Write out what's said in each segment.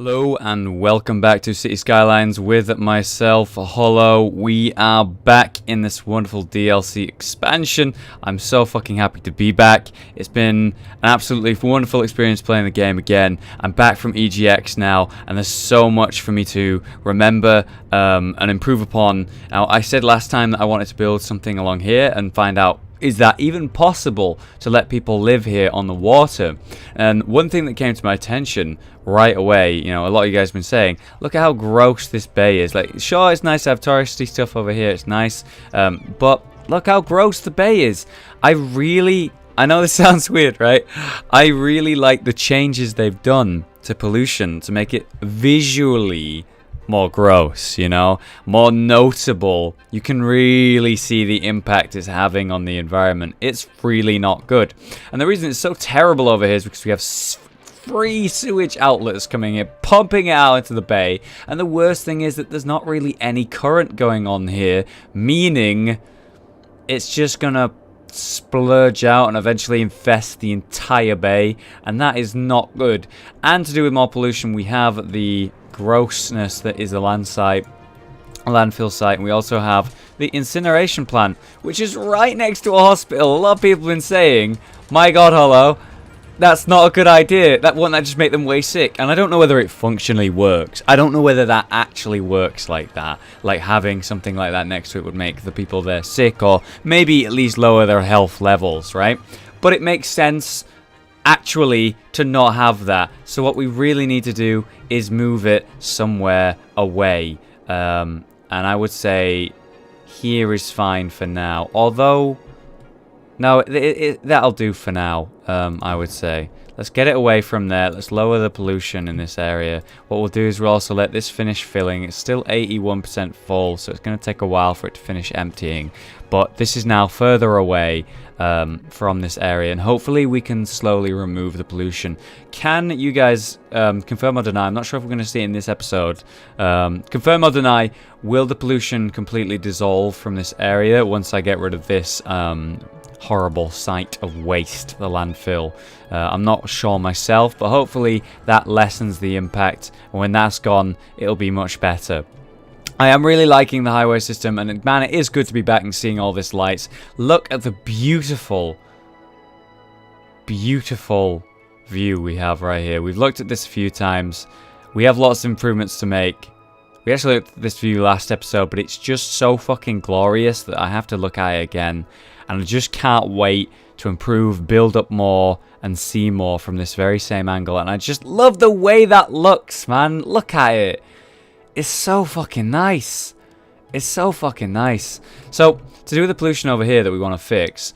Hello and welcome back to Cities Skylines with myself, Hollow. We are back in this wonderful DLC expansion. I'm so fucking happy to be back. It's been an absolutely wonderful experience playing the game again. I'm back from EGX now, and there's so much for me to remember and improve upon. Now, I said last time that I wanted to build something along here and find out, is that even possible to let people live here on the water? And one thing that came to my attention right away, you know, a lot of you guys have been saying, look at how gross this bay is. Like, sure, it's nice to have touristy stuff over here, it's nice, but look how gross the bay is. I know this sounds weird, right? I really like the changes they've done to pollution to make it visually more gross, you know, more notable. You can really see the impact it's having on the environment. It's really not good. And the reason it's so terrible over here is because we have free sewage outlets coming in, pumping it out into the bay. And the worst thing is that there's not really any current going on here, meaning it's just gonna splurge out and eventually infest the entire bay, and that is not good. And to do with more pollution, we have the grossness that is a landfill site, and we also have the incineration plant, which is right next to a hospital. A lot of people have been saying, my god, Hollow, that's not a good idea. Wouldn't that just make them way sick? And I don't know whether it functionally works. I don't know whether that actually works like that. Like having something like that next to it would make the people there sick, or maybe at least lower their health levels, right? But it makes sense actually to not have that. So what we really need to do is move it somewhere away. And I would say here is fine for now. Although, no, that'll do for now, I would say. Let's get it away from there. Let's lower the pollution in this area. What we'll do is we'll also let this finish filling. It's still 81% full, so it's going to take a while for it to finish emptying. But this is now further away from this area, and hopefully we can slowly remove the pollution. Can you guys confirm or deny? I'm not sure if we're going to see it in this episode. Confirm or deny, will the pollution completely dissolve from this area once I get rid of this horrible site of waste, the landfill? I'm not sure myself, but hopefully that lessens the impact, and when that's gone, it'll be much better. I am really liking the highway system, and man, it is good to be back and seeing all this lights. Look at the beautiful, beautiful view we have right here. We've looked at this a few times. We have lots of improvements to make. We actually looked at this view last episode, but it's just so fucking glorious that I have to look at it again. And I just can't wait to improve, build up more, and see more from this very same angle. And I just love the way that looks, man. Look at it. It's so fucking nice. It's so fucking nice. So, to do with the pollution over here that we want to fix,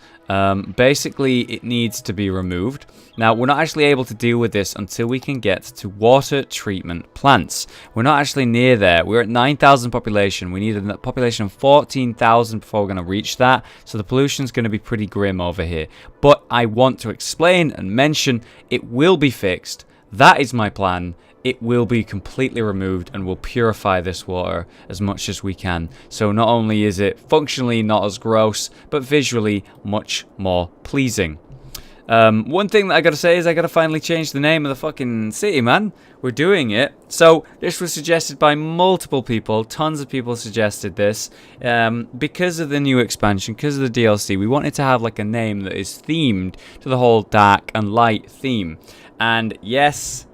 basically it needs to be removed. Now, we're not actually able to deal with this until we can get to water treatment plants. We're not actually near there. We're at 9,000 population. We need a population of 14,000 before we're going to reach that. So the pollution's going to be pretty grim over here. But I want to explain and mention it will be fixed. That is my plan. It will be completely removed and will purify this water as much as we can. So not only is it functionally not as gross, but visually much more pleasing. One thing that I gotta say is I gotta finally change the name of the fucking city, man. We're doing it. So this was suggested by multiple people. Tons of people suggested this. Because of the new expansion, because of the DLC, we wanted to have like a name that is themed to the whole dark and light theme. And yes,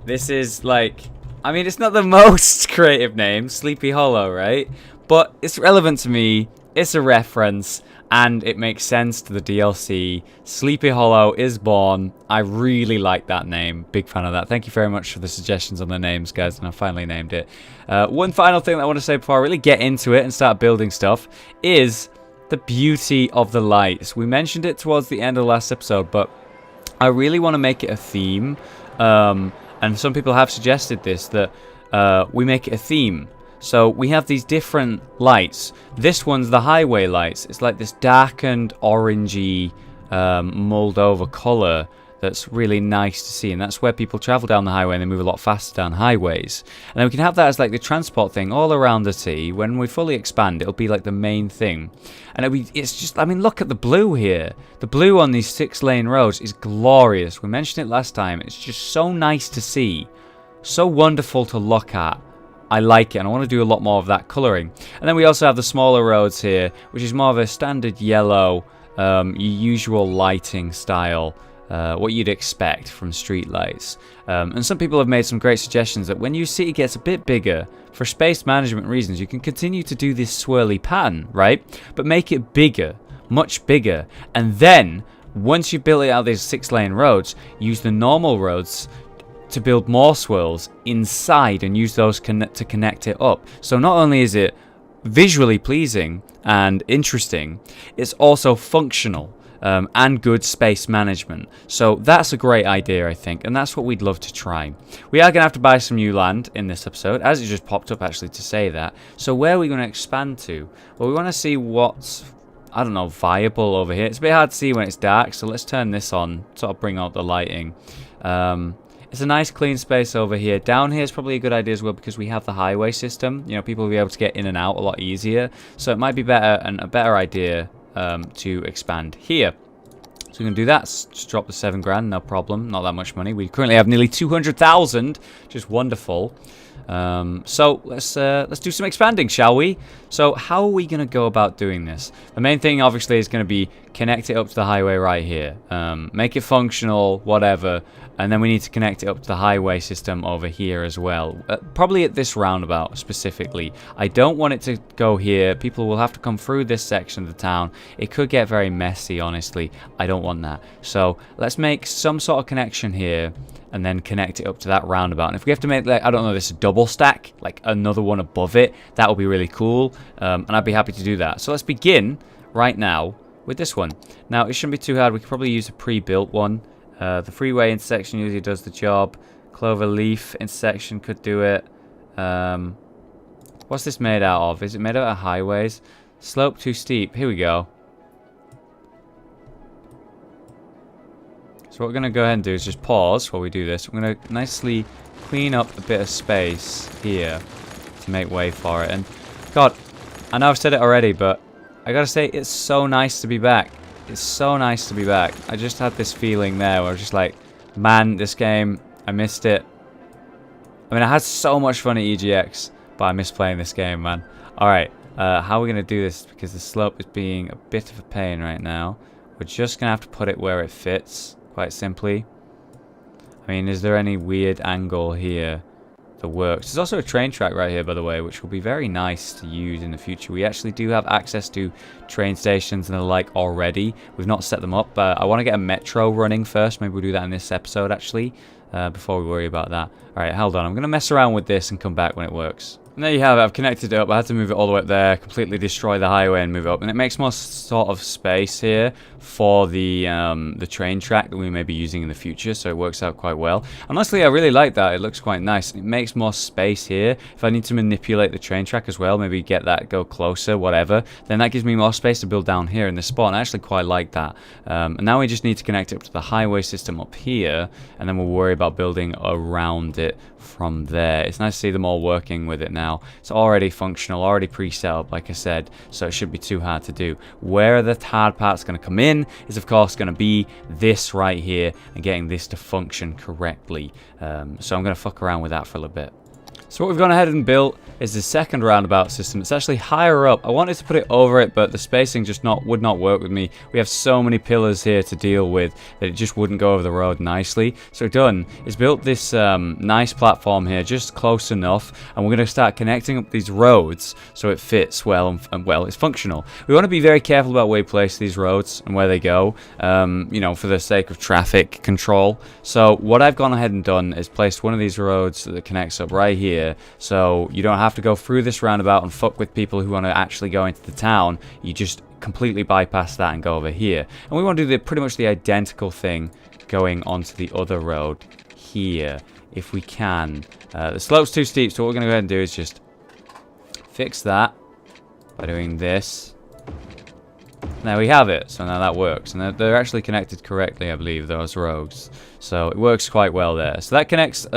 this is like, I mean, it's not the most creative name, Sleepy Hollow, right? But it's relevant to me, it's a reference, and it makes sense to the DLC. Sleepy Hollow is born. I really like that name. Big fan of that. Thank you very much for the suggestions on the names, guys, and I finally named it. One final thing that I want to say before I really get into it and start building stuff is the beauty of the lights. We mentioned it towards the end of the last episode, but I really want to make it a theme. And some people have suggested this, that we make it a theme. So we have these different lights. This one's the highway lights. It's like this darkened orangey mulled over colour that's really nice to see. And that's where people travel down the highway and they move a lot faster down highways. And then we can have that as like the transport thing all around the city. When we fully expand, it'll be like the main thing. And it's just, I mean, look at the blue here. The blue on these 6-lane roads is glorious. We mentioned it last time. It's just so nice to see. so wonderful to look at. I like it, and I want to do a lot more of that colouring. And then we also have the smaller roads here, which is more of a standard yellow, your usual lighting style, what you'd expect from street lights. And some people have made some great suggestions that when your city gets a bit bigger, for space management reasons, you can continue to do this swirly pattern, right? But make it bigger, much bigger, and then once you build it out these 6-lane roads, use the normal roads to build more swirls inside and use those to connect it up. So not only is it visually pleasing and interesting, it's also functional and good space management. So that's a great idea, I think, and that's what we'd love to try. We are going to have to buy some new land in this episode, as it just popped up actually to say that. So where are we going to expand to? Well, we want to see what's, I don't know, viable over here. It's a bit hard to see when it's dark, so let's turn this on, sort of bring out the lighting. It's a nice clean space over here. Down here is probably a good idea as well because we have the highway system. You know, people will be able to get in and out a lot easier. So it might be better and a better idea to expand here. So we're going to do that. Just drop the 7 grand, no problem. Not that much money. We currently have nearly 200,000, which is wonderful. So let's do some expanding, shall we? So how are we going to go about doing this? The main thing obviously is going to be connect it up to the highway right here. Make it functional, whatever. And then we need to connect it up to the highway system over here as well. Probably at this roundabout specifically. I don't want it to go here. People will have to come through this section of the town. It could get very messy, honestly. I don't want that. So let's make some sort of connection here and then connect it up to that roundabout. And if we have to make, like, I don't know, this a double stack, like another one above it, that would be really cool. And I'd be happy to do that. So let's begin right now with this one. Now, it shouldn't be too hard. We could probably use a pre-built one. The freeway intersection usually does the job. Clover leaf intersection could do it. What's this made out of? Is it made out of highways? Slope too steep. Here we go. So what we're going to go ahead and do is just pause while we do this. We're going to nicely clean up a bit of space here to make way for it. And God, I know I've said it already, but I got to say, it's so nice to be back. It's so nice to be back. I just had this feeling there where I was just like, man, this game, I missed it. I mean, I had so much fun at EGX, but I miss playing this game, man. Alright, how are we going to do this? Because the slope is being a bit of a pain right now. We're just going to have to put it where it fits, quite simply. I mean, is there any weird angle here that works? There's also a train track right here, by the way, which will be very nice to use in the future. We actually do have access to train stations and the like already. We've not set them up. I want to get a metro running first. Maybe we'll do that in this episode, actually, before we worry about that. All right, hold on. I'm going to mess around with this and come back when it works. And there you have it. I've connected it up. I had to move it all the way up there, completely destroy the highway and move it up. And it makes more sort of space here for the train track that we may be using in the future. So it works out quite well. Honestly, I really like that. It looks quite nice. It makes more space here. If I need to manipulate the train track as well, maybe get that, go closer, whatever, then that gives me more space to build down here in this spot. And I actually quite like that. And now we just need to connect it up to the highway system up here. And then we'll worry about building around it from there. It's nice to see them all working with it now. It's already functional, already pre-set up, like I said, so it shouldn't be too hard to do. Where the hard part's going to come in is, of course, going to be this right here and getting this to function correctly. So I'm going to fuck around with that for a little bit. So what we've gone ahead and built is the second roundabout system. It's actually higher up. I wanted to put it over it, but the spacing just would not work with me. We have so many pillars here to deal with that it just wouldn't go over the road nicely. So what we've done is built this nice platform here, just close enough, and we're going to start connecting up these roads so it fits well and well, it's functional. We want to be very careful about where we place these roads and where they go, you know, for the sake of traffic control. So what I've gone ahead and done is placed one of these roads that connects up right here, so you don't have to go through this roundabout and fuck with people who want to actually go into the town. You just completely bypass that and go over here. And we want to do pretty much the identical thing going onto the other road here, if we can. The slope's too steep, so what we're going to go ahead and do is just fix that by doing this. There we have it. So now that works. And they're actually connected correctly, I believe, those roads. So it works quite well there. So that connects...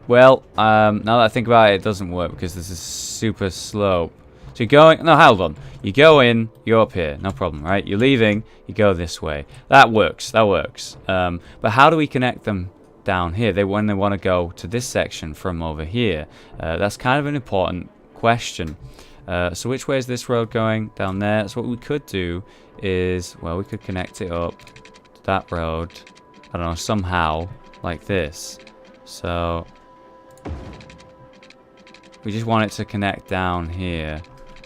Well, now that I think about it, it doesn't work because this is super slope. So you're going... No, hold on. You go in, you go up here. No problem, right? You're leaving, you go this way. That works. That works. But how do we connect them down here. When they want to go to this section from over here. That's kind of an important question. So which way is this road going? Down there. So what we could do is, well, we could connect it up to that road. I don't know, somehow like this. So we just want it to connect down here.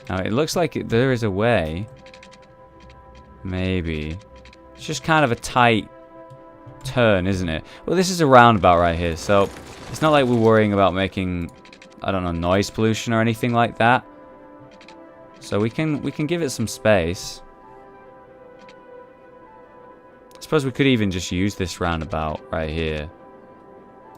Now it looks like there is a way. Maybe. It's just kind of a tight turn, isn't it? Well, this is a roundabout right here, so it's not like we're worrying about making, I don't know, noise pollution or anything like that. So we can give it some space. I suppose we could even just use this roundabout right here.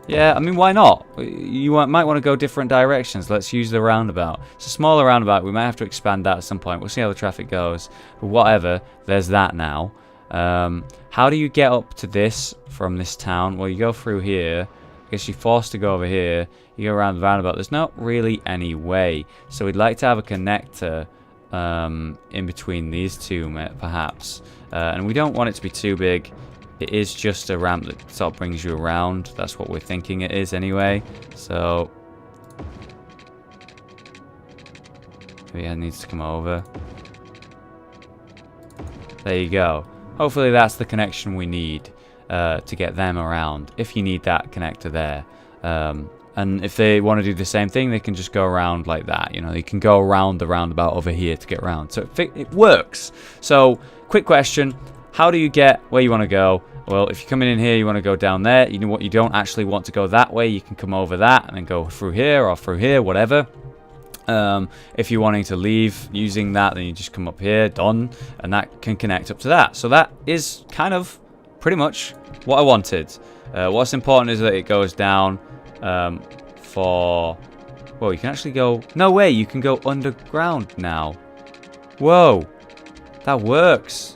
Yeah, I mean, why not? You might want to go different directions. Let's use the roundabout. It's a smaller roundabout. We might have to expand that at some point. We'll see how the traffic goes. But whatever, there's that now. How do you get up to this from this town? Well, you go through here. I guess you're forced to go over here. You go around the roundabout. There's not really any way. So we'd like to have a connector in between these two, perhaps. And we don't want it to be too big. It is just a ramp that sort of brings you around. That's what we're thinking it is anyway. So maybe it needs to come over. There you go. Hopefully that's the connection we need to get them around, if you need that connector there. And if they want to do the same thing, they can just go around like that. You know, they can go around the roundabout over here to get around. So it works. So, quick question. How do you get where you want to go? Well, if you're coming in here, you want to go down there. You know what? You don't actually want to go that way. You can come over that and then go through here or through here, whatever. If you're wanting to leave using that, then you just come up here, done, and that can connect up to that. So that is kind of pretty much what I wanted. What's important is that it goes down for... Well, you can actually go... No way, you can go underground now. Whoa, that works.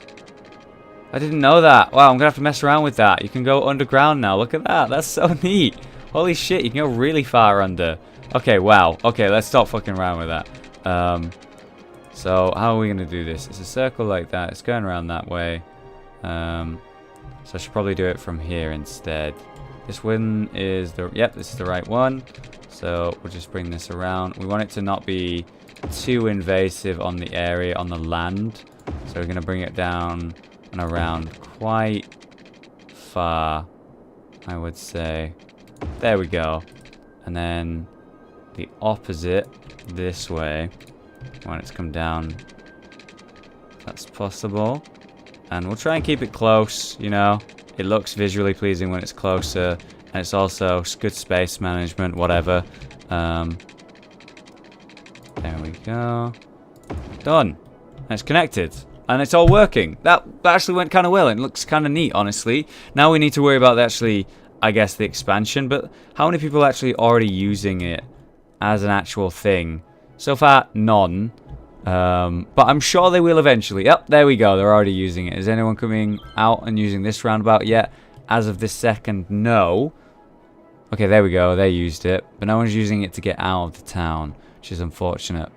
I didn't know that. Wow, I'm going to have to mess around with that. You can go underground now. Look at that. That's so neat. Holy shit, you can go really far under. Okay, wow. Okay, let's stop fucking around with that. So, how are we going to do this? It's a circle like that. It's going around that way. So, I should probably do it from here instead. This one is the... Yep, this is the right one. So, we'll just bring this around. We want it to not be too invasive on the area, on the land. So, we're going to bring it down and around quite far, I would say. There we go. And then the opposite this way. I want it to come down. That's possible. And we'll try and keep it close, you know. It looks visually pleasing when it's closer. And it's also good space management, whatever. There we go. Done. And it's connected. And it's all working. That actually went kind of well. It looks kind of neat, honestly. Now we need to worry about I guess, the expansion. But how many people are actually already using it as an actual thing? So far, none. But I'm sure they will eventually. Yep, there we go. They're already using it. Is anyone coming out and using this roundabout yet? As of this second, no. Okay, there we go. They used it. But no one's using it to get out of the town, which is unfortunate.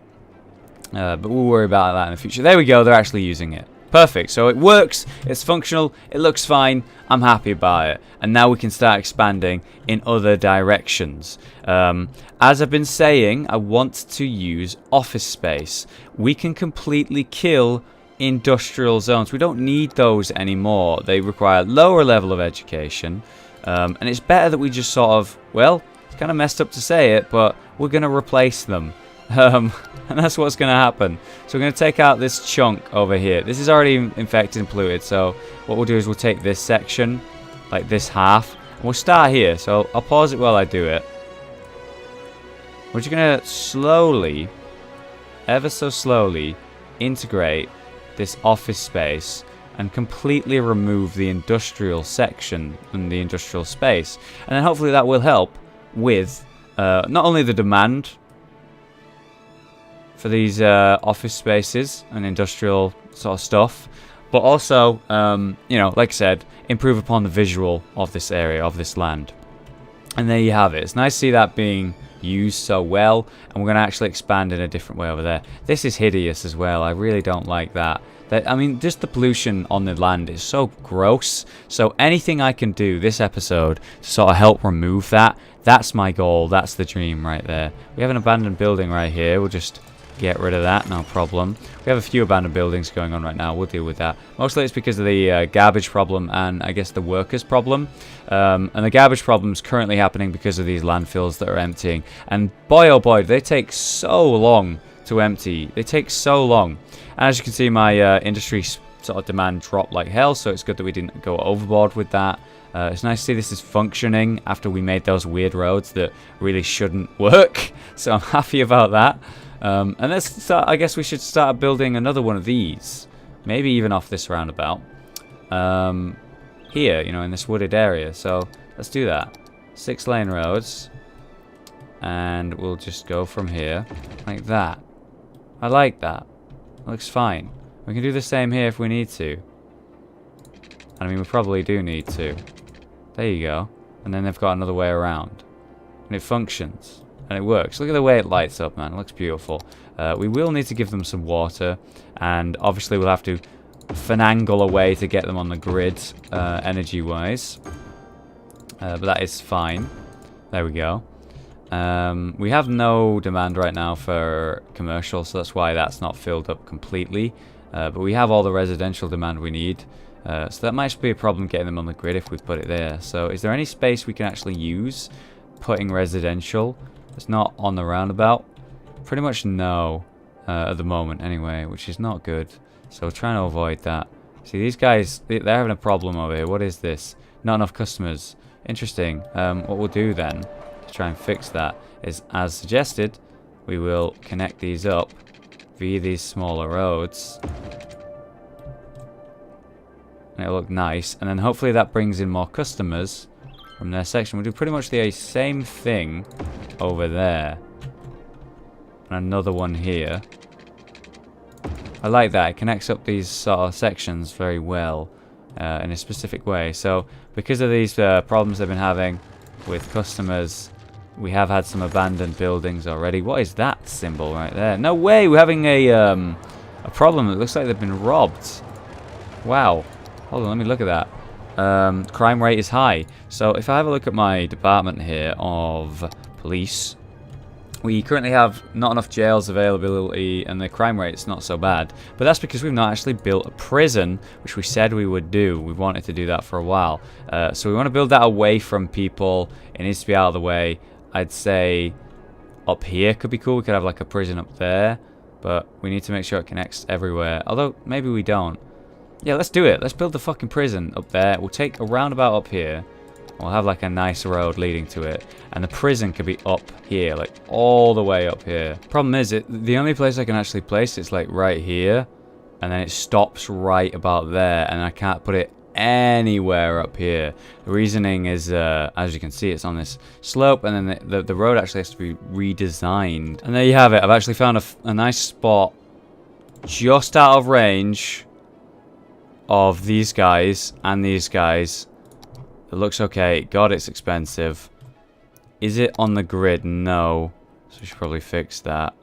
But we'll worry about that in the future. There we go. They're actually using it. Perfect. So it works. It's functional. It looks fine. I'm happy about it. And now we can start expanding in other directions. As I've been saying, I want to use office space. We can completely kill industrial zones. We don't need those anymore. They require lower level of education. And it's better that we just sort of, well, it's kind of messed up to say it, but we're going to replace them. And that's what's going to happen. So we're going to take out this chunk over here. This is already infected and polluted. So what we'll do is we'll take this section, like this half, and we'll start here. So I'll pause it while I do it. We're just going to slowly, ever so slowly, integrate this office space and completely remove the industrial section and the industrial space. And then hopefully that will help with not only the demand for these office spaces and industrial sort of stuff, but also, you know, like I said, improve upon the visual of this area, of this land. And there you have it. It's nice to see that being used so well, and we're going to actually expand in a different way over there. This is hideous as well. I really don't like that. I mean, just the pollution on the land is so gross. So anything I can do this episode to sort of help remove that, that's my goal. That's the dream right there. We have an abandoned building right here. We'll just get rid of that, no problem. We have a few abandoned buildings going on right now. We'll deal with that. Mostly it's because of the garbage problem and I guess the workers problem. And the garbage problem is currently happening because of these landfills that are emptying. And boy, oh boy, they take so long to empty. They take so long. And as you can see, my industry sort of demand dropped like hell, so it's good that we didn't go overboard with that. It's nice to see this is functioning after we made those weird roads that really shouldn't work. So I'm happy about that. And let's start, I guess we should start building another one of these. Maybe even off this roundabout. Here, you know, in this wooded area. So let's do that. 6-lane roads. And we'll just go from here. Like that. I like that. Looks fine. We can do the same here if we need to. I mean, we probably do need to. There you go. And then they've got another way around. And it functions. And it works. Look at the way it lights up, man. It looks beautiful. We will need to give them some water. And obviously we'll have to finagle a way to get them on the grid, energy-wise. But that is fine. There we go. We have no demand right now for commercial, so that's why that's not filled up completely. But we have all the residential demand we need. So that might be a problem getting them on the grid if we put it there. So is there any space we can actually use putting residential? It's not on the roundabout. Pretty much no at the moment anyway, which is not good. So we're trying to avoid that. See, these guys, they're having a problem over here. What is this? Not enough customers. Interesting. What we'll do then to try and fix that is, as suggested, we will connect these up via these smaller roads. And it'll look nice. And then hopefully that brings in more customers from their section. We'll do pretty much the same thing over there. And another one here. I like that. It connects up these sort of sections very well in a specific way. So because of these problems they've been having with customers, we have had some abandoned buildings already. What is that symbol right there? No way! We're having a problem. It looks like they've been robbed. Wow. Hold on, let me look at that. Crime rate is high. So if I have a look at my department here of police, we currently have not enough jails availability and the crime rate's not so bad. But that's because we've not actually built a prison, which we said we would do. We wanted to do that for a while. So we want to build that away from people. It needs to be out of the way. I'd say up here could be cool. We could have like a prison up there. But we need to make sure it connects everywhere. Although, maybe we don't. Yeah, let's do it. Let's build the fucking prison up there. We'll take a roundabout up here. We'll have like a nice road leading to it. And the prison could be up here, like all the way up here. Problem is, the only place I can actually place it's like right here. And then it stops right about there. And I can't put it anywhere up here. The reasoning is, as you can see, it's on this slope. And then the road actually has to be redesigned. And there you have it. I've actually found a nice spot just out of range of these guys and these guys. It looks okay. God, it's expensive. Is it on the grid? No. So we should probably fix that.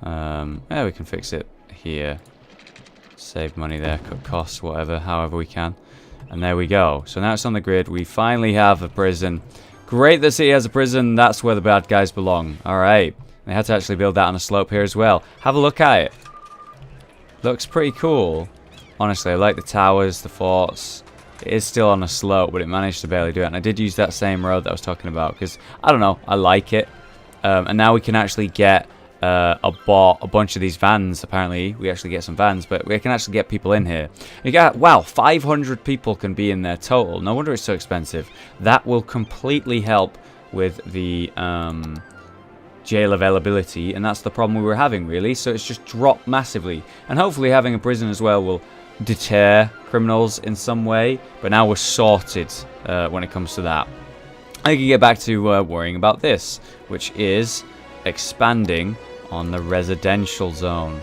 Yeah, we can fix it here. Save money there, cut costs, whatever, however we can. And there we go. So now it's on the grid. We finally have a prison. Great that city has a prison. That's where the bad guys belong. Alright. They had to actually build that on a slope here as well. Have a look at it. Looks pretty cool. Honestly, I like the towers, the forts. It is still on a slope, but it managed to barely do it. And I did use that same road that I was talking about because, I don't know, I like it. And now we can actually get a bunch of these vans, apparently. We actually get some vans, but we can actually get people in here. You got, wow, 500 people can be in there total. No wonder it's so expensive. That will completely help with the jail availability, and that's the problem we were having, really. So it's just dropped massively. And hopefully having a prison as well will deter criminals in some way, but now we're sorted when it comes to that. I can get back to worrying about this, which is expanding on the residential zone.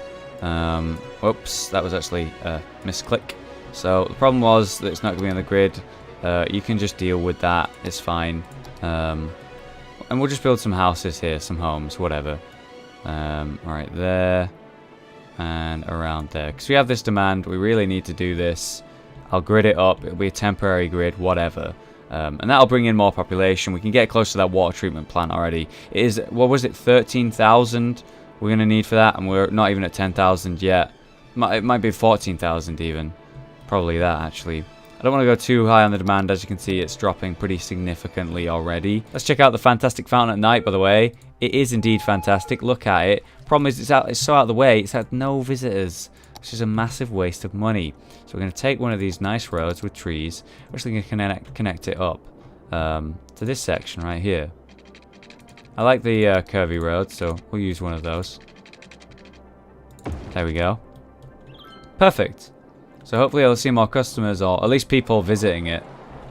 Oops, that was actually a misclick. So the problem was that it's not going to be on the grid. You can just deal with that, it's fine. And we'll just build some houses here, some homes, whatever. Right there. and around there. Because we have this demand, we really need to do this. I'll grid it up. It'll be a temporary grid, whatever. And that'll bring in more population. We can get close to that water treatment plant already. It is, what was it, 13,000 we're going to need for that, and we're not even at 10,000 yet. It might be 14,000 even. Probably that, actually. I don't want to go too high on the demand. As you can see, it's dropping pretty significantly already. Let's check out the fantastic fountain at night, by the way. It is indeed fantastic. Look at it. Problem is, it's so out of the way. It's had no visitors, which is a massive waste of money. So we're going to take one of these nice roads with trees. We're actually going to connect it up to this section right here. I like the curvy road, so we'll use one of those. There we go. Perfect. So hopefully I'll see more customers, or at least people visiting it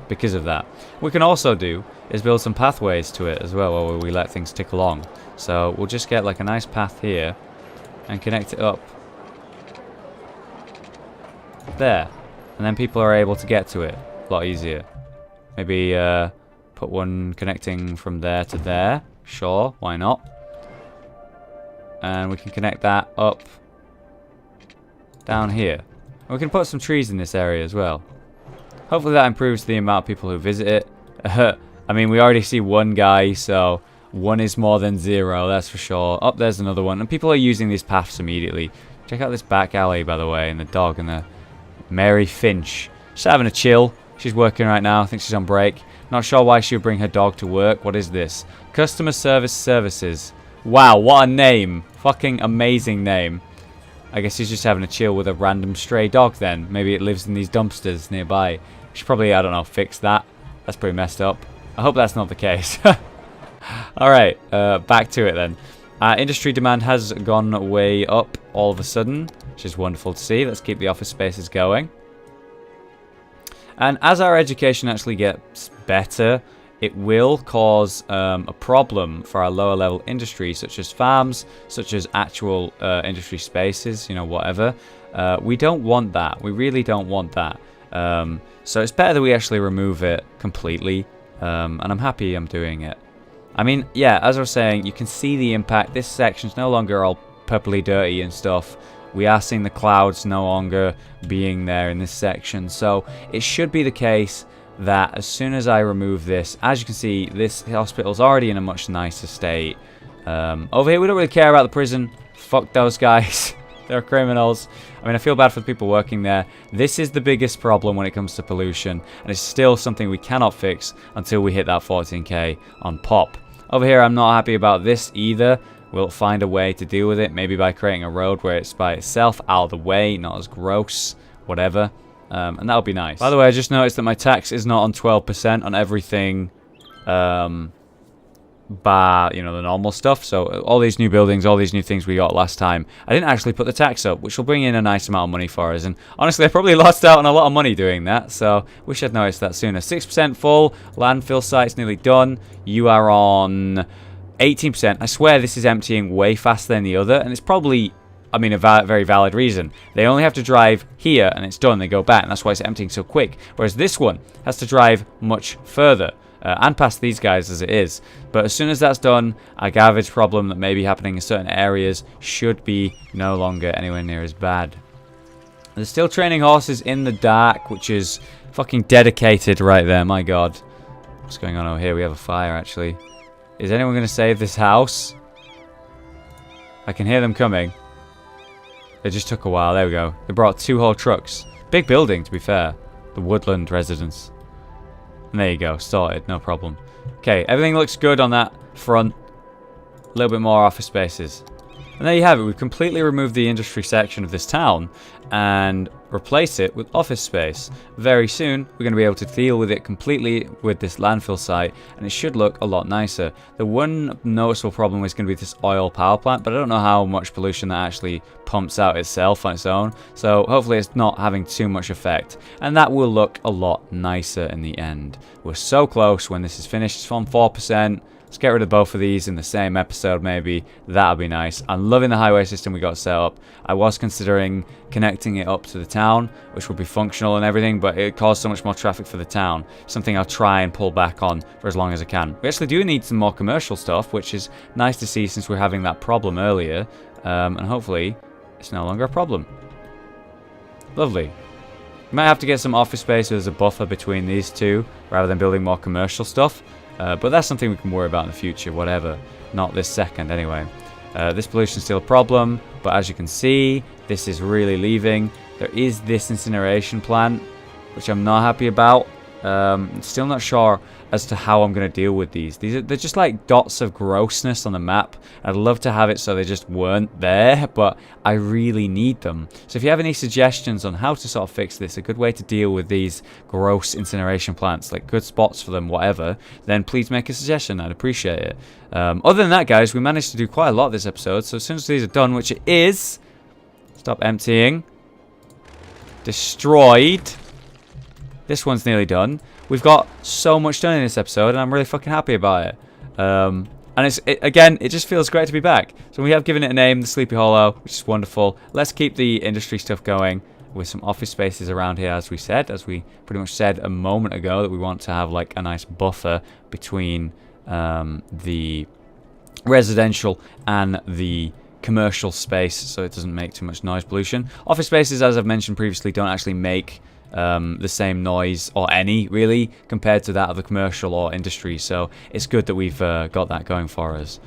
because of that. What we can also do is build some pathways to it as well, where we let things tick along. So we'll just get like a nice path here and connect it up there. And then people are able to get to it a lot easier. Maybe put one connecting from there to there. Sure, why not? And we can connect that up down here. And we can put some trees in this area as well. Hopefully that improves the amount of people who visit it. I mean, we already see one guy, so one is more than zero, that's for sure. Oh, there's another one. And people are using these paths immediately. Check out this back alley, by the way, and the dog and the Mary Finch. She's having a chill. She's working right now. I think she's on break. Not sure why she would bring her dog to work. What is this? Customer Service Services. Wow, what a name. Fucking amazing name. I guess he's just having a chill with a random stray dog then. Maybe it lives in these dumpsters nearby. Should probably, I don't know, fix that. That's pretty messed up. I hope that's not the case. Alright, back to it then. Industry demand has gone way up all of a sudden, which is wonderful to see. Let's keep the office spaces going. And as our education actually gets better, it will cause a problem for our lower level industry, such as farms, such as actual industry spaces, you know, whatever. We don't want that. We really don't want that. So it's better that we actually remove it completely. And I'm happy I'm doing it. I mean, yeah, as I was saying, you can see the impact. This section's no longer all purpley dirty and stuff. We are seeing the clouds no longer being there in this section. So it should be the case that as soon as I remove this, as you can see, this hospital's already in a much nicer state. Over here, we don't really care about the prison. Fuck those guys. They're criminals. I mean, I feel bad for the people working there. This is the biggest problem when it comes to pollution, and it's still something we cannot fix until we hit that 14k on pop. Over here, I'm not happy about this either. We'll find a way to deal with it, maybe by creating a road where it's by itself, out of the way, not as gross, whatever. And that'll be nice. By the way, I just noticed that my tax is not on 12% on everything, bar, you know, the normal stuff. So all these new buildings, all these new things we got last time, I didn't actually put the tax up, which will bring in a nice amount of money for us. And honestly, I probably lost out on a lot of money doing that, so wish I'd noticed that sooner. 6% full, landfill site's nearly done. You are on 18%. I swear this is emptying way faster than the other, and it's probably, I mean, a very valid reason. They only have to drive here and it's done. They go back, and that's why it's emptying so quick. Whereas this one has to drive much further. And past these guys as it is. But as soon as that's done, our garbage problem that may be happening in certain areas should be no longer anywhere near as bad. They're still training horses in the dark, which is fucking dedicated right there. My god. What's going on over here? We have a fire, actually. Is anyone going to save this house? I can hear them coming. It just took a while. There we go. They brought 2 whole trucks. Big building, to be fair. The Woodland residence. And there you go, sorted, no problem. Okay, everything looks good on that front. A little bit more office spaces. And there you have it, we've completely removed the industry section of this town and replace it with office space. Very soon, we're going to be able to deal with it completely with this landfill site, and it should look a lot nicer. The one noticeable problem is going to be this oil power plant, but I don't know how much pollution that actually pumps out itself on its own, so hopefully it's not having too much effect, and that will look a lot nicer in the end. We're so close when this is finished. It's on 4%. Let's get rid of both of these in the same episode, maybe. That'll be nice. I'm loving the highway system we got set up. I was considering connecting it up to the town, which would be functional and everything, but it caused so much more traffic for the town. Something I'll try and pull back on for as long as I can. We actually do need some more commercial stuff, which is nice to see since we're having that problem earlier. And hopefully, it's no longer a problem. Lovely. We might have to get some office space as a buffer between these two, rather than building more commercial stuff. But that's something we can worry about in the future, whatever. Not this second, anyway. This pollution's still a problem, but as you can see, this is really leaving. There is this incineration plant, which I'm not happy about. Still not sure as to how I'm going to deal with these. They're just like dots of grossness on the map. I'd love to have it so they just weren't there, but I really need them. So if you have any suggestions on how to sort of fix this, a good way to deal with these gross incineration plants, like good spots for them, whatever, then please make a suggestion. I'd appreciate it. Other than that, guys, we managed to do quite a lot this episode. So as soon as these are done, which it is, stop emptying. Destroyed. This one's nearly done. We've got so much done in this episode, and I'm really fucking happy about it. And again, it just feels great to be back. So we have given it a name, the Sleepy Hollow, which is wonderful. Let's keep the industry stuff going with some office spaces around here, as we pretty much said a moment ago, that we want to have like a nice buffer between the residential and the commercial space, so it doesn't make too much noise pollution. Office spaces, as I've mentioned previously, don't actually make the same noise, or any really, compared to that of the commercial or industry, so it's good that we've got that going for us.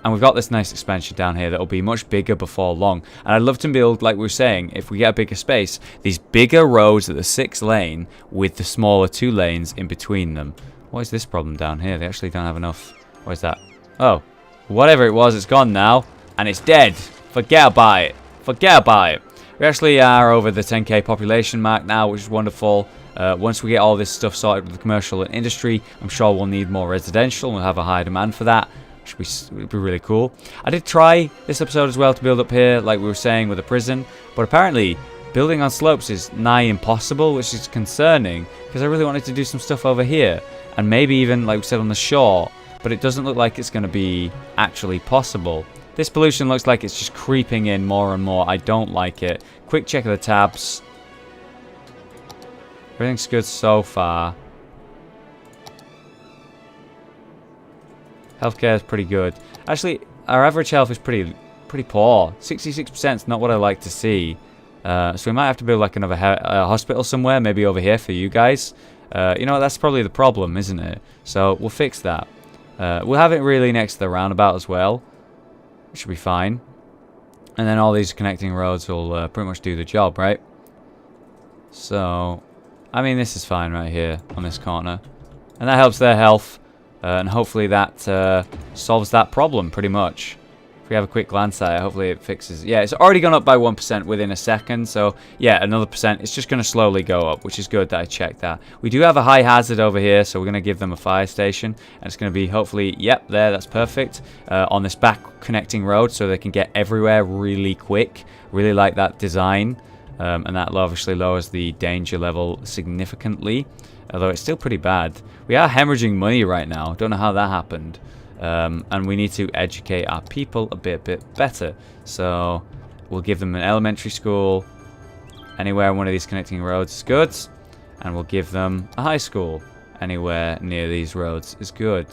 And we've got this nice expansion down here that will be much bigger before long, and I'd love to build, like we were saying, if we get a bigger space, these bigger roads at the 6 lane with the smaller 2 lanes in between them. What is this problem down here? They actually don't have enough. What is that? Oh, whatever it was, it's gone now, and it's dead. Forget about it. Forget about it. We actually are over the 10k population mark now, which is wonderful. Once we get all this stuff sorted with the commercial and industry, I'm sure we'll need more residential. We'll have a high demand for that, which would be really cool. I did try this episode as well to build up here, like we were saying, with a prison, but apparently building on slopes is nigh impossible, which is concerning, because I really wanted to do some stuff over here, and maybe even, like we said, on the shore, but it doesn't look like it's going to be actually possible. This pollution looks like it's just creeping in more and more. I don't like it. Quick check of the tabs. Everything's good so far. Healthcare is pretty good. Actually, our average health is pretty poor. 66% is not what I like to see. So we might have to build like another hospital somewhere, maybe over here for you guys. You know, that's probably the problem, isn't it? So we'll fix that. We'll have it really next to the roundabout as well. Should be fine. And then all these connecting roads will pretty much do the job, right? So, I mean, this is fine right here on this corner. And that helps their health. And hopefully that solves that problem pretty much. If we have a quick glance at it, hopefully it fixes. Yeah, it's already gone up by 1% within a second. So, yeah, another percent. It's just going to slowly go up, which is good that I checked that. We do have a high hazard over here, so we're going to give them a fire station. And it's going to be, hopefully, yep, there, that's perfect. On this back connecting road, so they can get everywhere really quick. Really like that design. And that obviously lowers the danger level significantly. Although it's still pretty bad. We are hemorrhaging money right now. Don't know how that happened. And we need to educate our people a bit better. So we'll give them an elementary school. Anywhere on one of these connecting roads is good. And we'll give them a high school. Anywhere near these roads is good.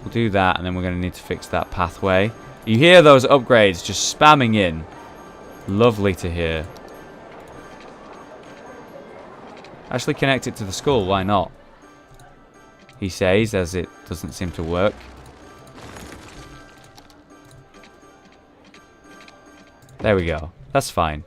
We'll do that, and then we're going to need to fix that pathway. You hear those upgrades just spamming in. Lovely to hear. Actually connect it to the school, why not? He says, as it doesn't seem to work. There we go. That's fine.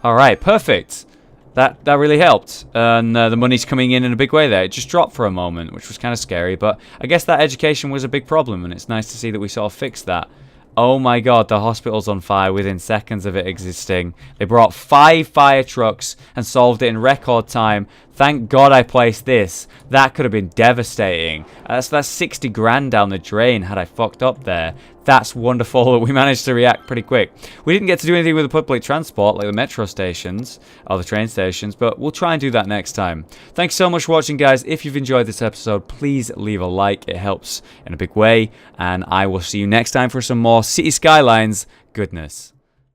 Alright, perfect. That really helped. And the money's coming in a big way there. It just dropped for a moment, which was kind of scary. But I guess that education was a big problem, and it's nice to see that we sort of fixed that. Oh my god, the hospital's on fire within seconds of it existing. They brought 5 fire trucks and solved it in record time. Thank god I placed this. That could have been devastating. That's 60 grand down the drain had I fucked up there. That's wonderful that we managed to react pretty quick. We didn't get to do anything with the public transport, like the metro stations, or the train stations, but we'll try and do that next time. Thanks so much for watching, guys. If you've enjoyed this episode, please leave a like. It helps in a big way. And I will see you next time for some more City Skylines goodness.